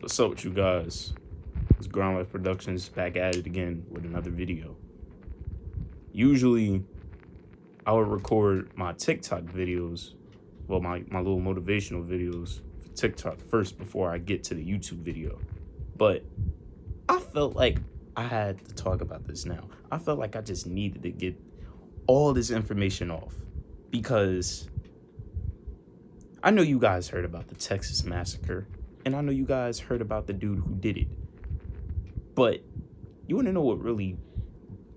What's up with you guys? It's Ground Life Productions back at it again with another video. Usually, I would record my TikTok videos, my little motivational videos for TikTok first before I get to the YouTube video. But I felt like I had to talk about this now. I felt like I just needed to get all this information off because I know you guys heard about the Texas massacre, and I know you guys heard about the dude who did it. But you want to know what really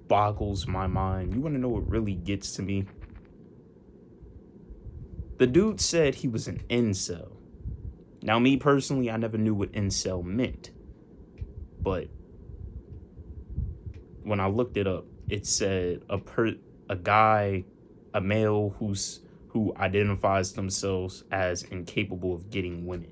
boggles my mind? You want to know what really gets to me? The dude said he was an incel. Now, me personally, I never knew what incel meant. But when I looked it up, it said a guy, a male who identifies themselves as incapable of getting women.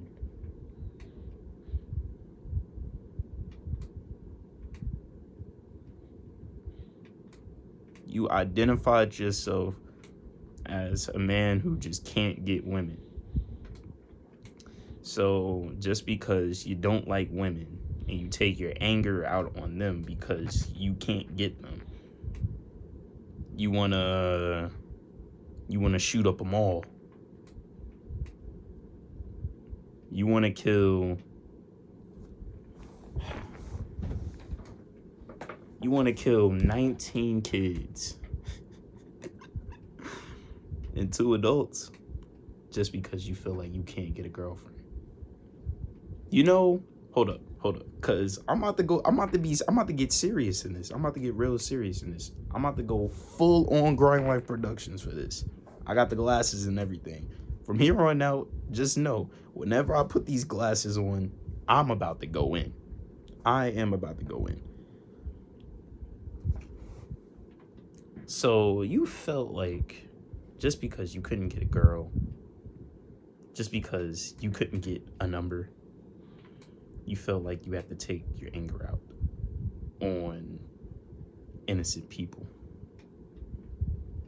You identified yourself as a man who just can't get women. So just because you don't like women and you take your anger out on them because you can't get them, you wanna shoot up a mall. You wanna kill 19 kids and 2 adults just because you feel like you can't get a girlfriend. Hold up. Cause I'm about to get serious in this. I'm about to get real serious in this. I'm about to go full on Grind Life Productions for this. I got the glasses and everything. From here on out, just know, whenever I put these glasses on, I'm about to go in. I am about to go in. So you felt like just because you couldn't get a girl, just because you couldn't get a number, you felt like you had to take your anger out on innocent people.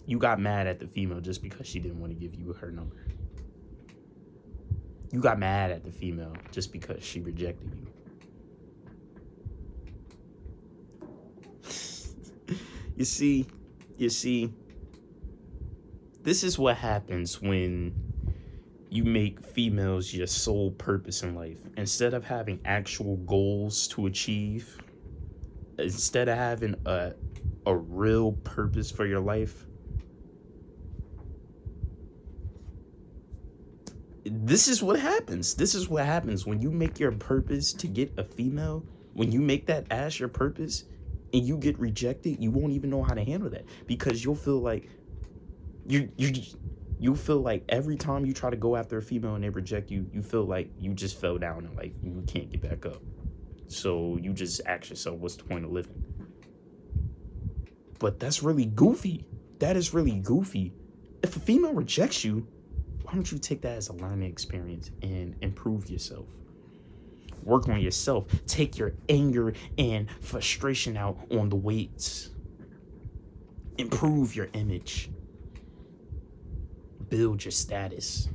You got mad at the female just because she didn't want to give you her number. You got mad at the female just because she rejected you. You see, this is what happens when you make females your sole purpose in life. Instead of having actual goals to achieve, instead of having a real purpose for your life, this is what happens. This is what happens when you make your purpose to get a female. When you make that as your purpose and you get rejected, you won't even know how to handle that because you'll feel like you feel like every time you try to go after a female and they reject you, you feel like you just fell down in life and you can't get back up. So you just ask yourself, what's the point of living? But that's really goofy. That is really goofy. If a female rejects you, why don't you take that as a learning experience and improve yourself? Work on yourself. Take your anger and frustration out on the weights. Improve your image. Build your status.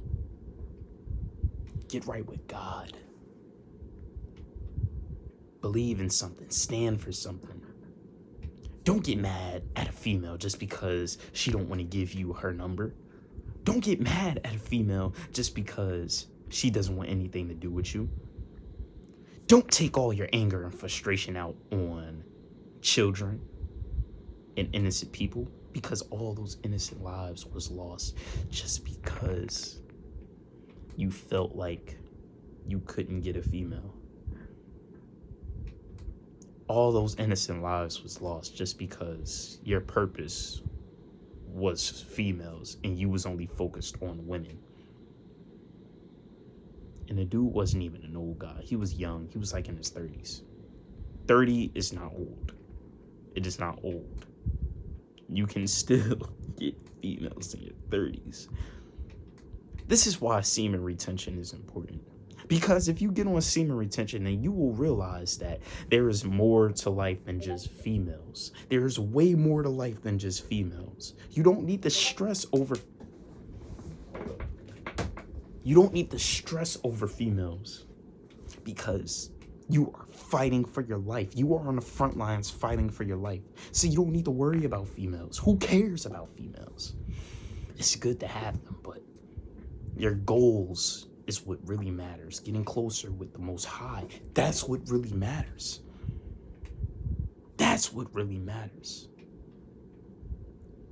Get right with God. Believe in something. Stand for something. Don't get mad at a female just because she don't want to give you her number. Don't get mad at a female just because she doesn't want anything to do with you. Don't take all your anger and frustration out on children and innocent people, because all those innocent lives was lost just because you felt like you couldn't get a female. All those innocent lives was lost just because your purpose was females and you was only focused on women. And the dude wasn't even an old guy. He was young. He was like in his 30s. 30 is not old. It is not old. You can still get females in your 30s. This is why semen retention is important. Because if you get on semen retention, then you will realize that there is more to life than just females. There is way more to life than just females. You don't need to stress over females. because you are fighting for your life. You are on the front lines fighting for your life. So you don't need to worry about females. Who cares about females? It's good to have them, but your goals is what really matters. Getting closer with the Most High, that's what really matters. That's what really matters.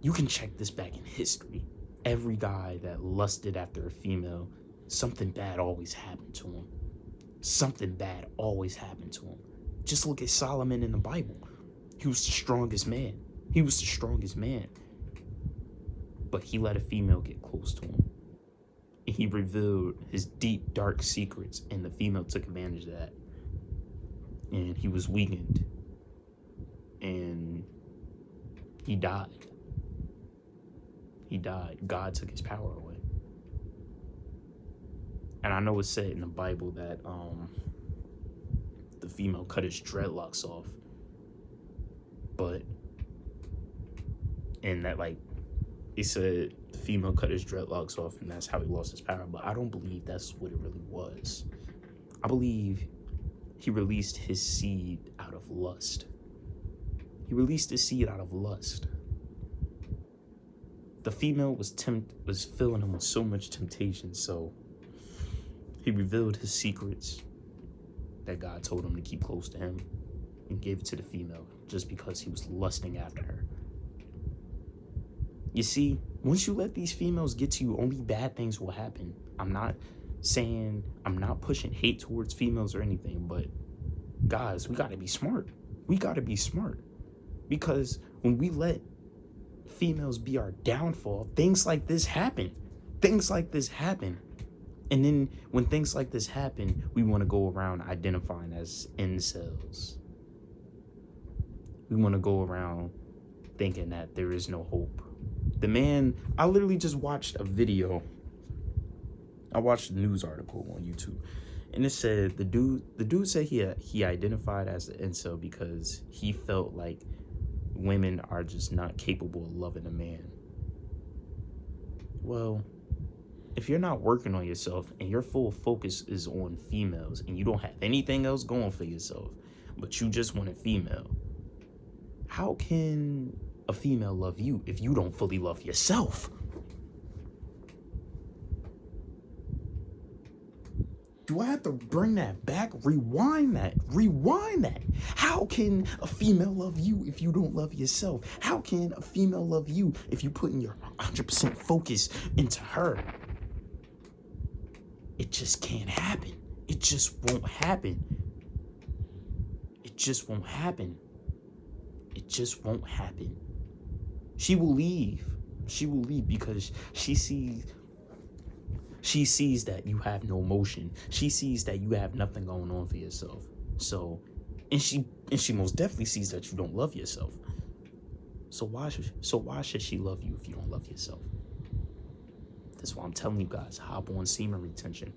You can check this back in history. Every guy that lusted after a female, something bad always happened to him. Something bad always happened to him. Just look at Solomon in the Bible. He was the strongest man. He was the strongest man. But he let a female get close to him. And he revealed his deep, dark secrets, and the female took advantage of that. And he was weakened. And he died. He died. God took his power away. And I know it's said in the Bible that the female cut his dreadlocks off. But, and that, like, he said the female cut his dreadlocks off and that's how he lost his power. But I don't believe that's what it really was. I believe he released his seed out of lust. He released his seed out of lust. The female was filling him with so much temptation, so he revealed his secrets that God told him to keep close to him and gave it to the female just because he was lusting after her. You see, once you let these females get to you, only bad things will happen. I'm not pushing hate towards females or anything, but guys, we gotta be smart. We gotta be smart. Because when we let females be our downfall, things like this happen. Things like this happen. And then when things like this happen, we want to go around identifying as incels. We want to go around thinking that there is no hope. I literally just watched a video. I watched a news article on YouTube. And it said the dude said he identified as an incel because he felt like women are just not capable of loving a man. Well, if you're not working on yourself and your full focus is on females and you don't have anything else going for yourself, but you just want a female, how can a female love you if you don't fully love yourself? Do I have to bring that back? Rewind that. How can a female love you if you don't love yourself? How can a female love you if you put in your 100% focus into her? It just can't happen. It just won't happen. It just won't happen. It just won't happen. She will leave. She will leave because she sees that you have no emotion. She sees that you have nothing going on for yourself. So, and she most definitely sees that you don't love yourself. So why should she love you if you don't love yourself? That's why I'm telling you guys, hop on semen retention.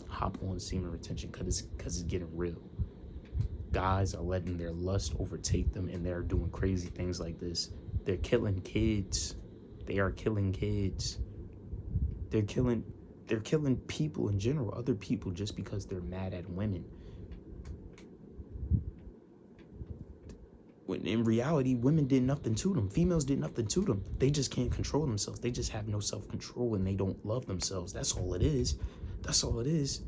Hop on semen retention because it's getting real. Guys are letting their lust overtake them and they're doing crazy things like this. They're killing kids. They are killing kids. They're killing people in general, other people, just because they're mad at women. When in reality, women did nothing to them. Females did nothing to them. They just can't control themselves. They just have no self-control and they don't love themselves. That's all it is. That's all it is.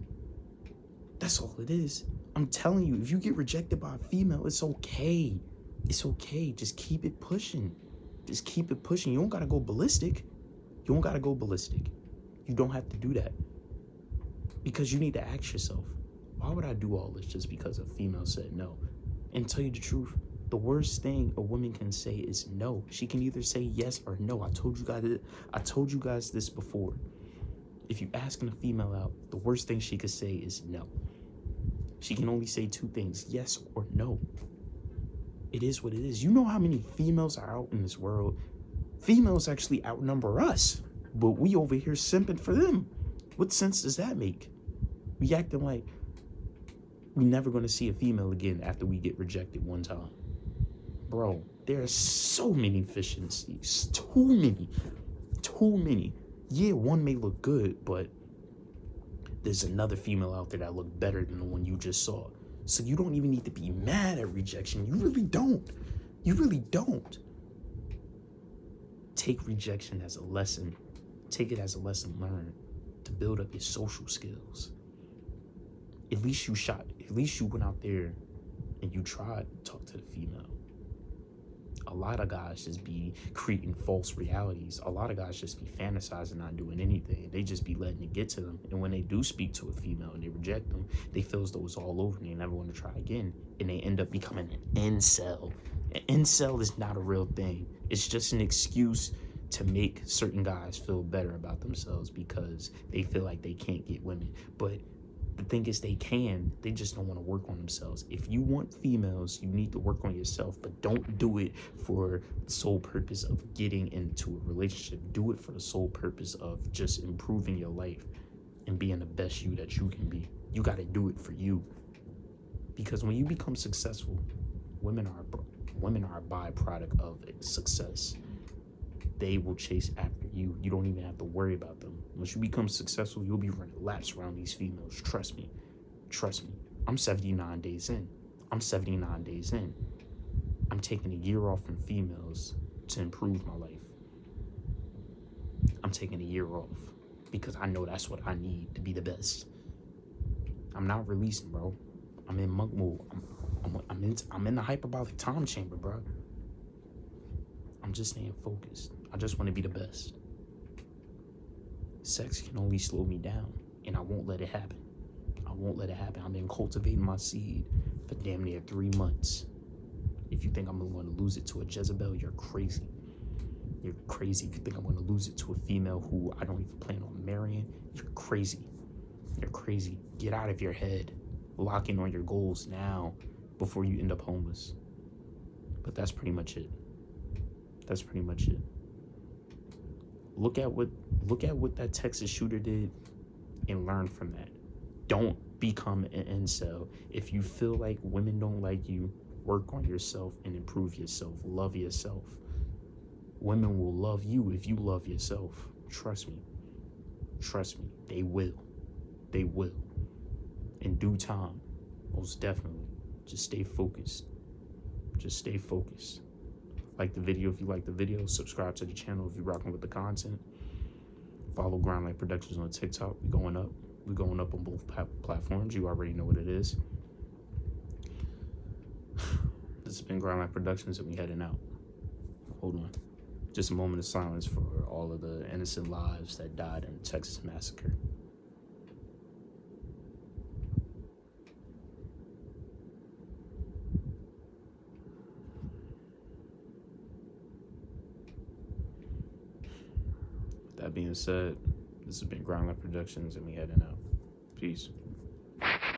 That's all it is. I'm telling you, if you get rejected by a female, it's okay. It's okay. Just keep it pushing. Just keep it pushing. You don't gotta go ballistic. You don't gotta go ballistic. You don't have to do that. Because you need to ask yourself, why would I do all this just because a female said no? And tell you the truth, the worst thing a woman can say is no. She can either say yes or no. I told you guys this before. If you asking a female out, the worst thing she could say is no. She can only say two things, yes or no. It is what it is. You know how many females are out in this world? Females actually outnumber us, but we over here simping for them. What sense does that make? We acting like we never gonna see a female again after we get rejected one time. Bro, there are so many fish in the sea. Too many. Yeah, one may look good, but there's another female out there that look better than the one you just saw. So you don't even need to be mad at rejection. You really don't. You really don't. Take rejection as a lesson. Take it as a lesson learned to build up your social skills. At least you went out there and you tried to talk to the female. A lot of guys just be creating false realities. A lot of guys just be fantasizing, not doing anything. They just be letting it get to them. And when they do speak to a female and they reject them, they feel as though it's all over and they never want to try again. And they end up becoming an incel. An incel is not a real thing. It's just an excuse to make certain guys feel better about themselves because they feel like they can't get women. But the thing is, they just don't want to work on themselves. If you want females, you need to work on yourself, but don't do it for the sole purpose of getting into a relationship. Do it for the sole purpose of just improving your life and being the best you that you can be. You got to do it for you. Because when you become successful, women are a byproduct of success. They will chase after you. You don't even have to worry about them. Once you become successful, you'll be running laps around these females. Trust me. Trust me. I'm 79 days in. I'm taking a year off from females to improve my life. I'm taking a year off because I know that's what I need to be the best. I'm not releasing, bro. I'm in monk mode. I'm in the hyperbolic time chamber, bro. I'm just staying focused. I just want to be the best. Sex can only slow me down, and I won't let it happen. I've been cultivating my seed for damn near 3 months. If you think I'm going to lose it to a Jezebel, you're crazy. You're crazy. If you think I'm going to lose it to a female who I don't even plan on marrying, you're crazy. You're crazy. Get out of your head. Lock in on your goals now before you end up homeless. But that's pretty much it. Look at what that Texas shooter did and learn from that. Don't become an incel. If you feel like women don't like you, work on yourself and improve yourself. Love yourself. Women will love you if you love yourself. Trust me. They will. In due time, most definitely. Just stay focused. Like the video if you like the video. Subscribe to the channel if you're rocking with the content. Follow Groundlight Productions on TikTok. We're going up on both platforms. You already know what it is. This has been Groundlight Productions, and we heading out. Hold on. Just a moment of silence for all of the innocent lives that died in the Texas massacre. That being said, this has been Groundlight Productions, and we heading out. Peace.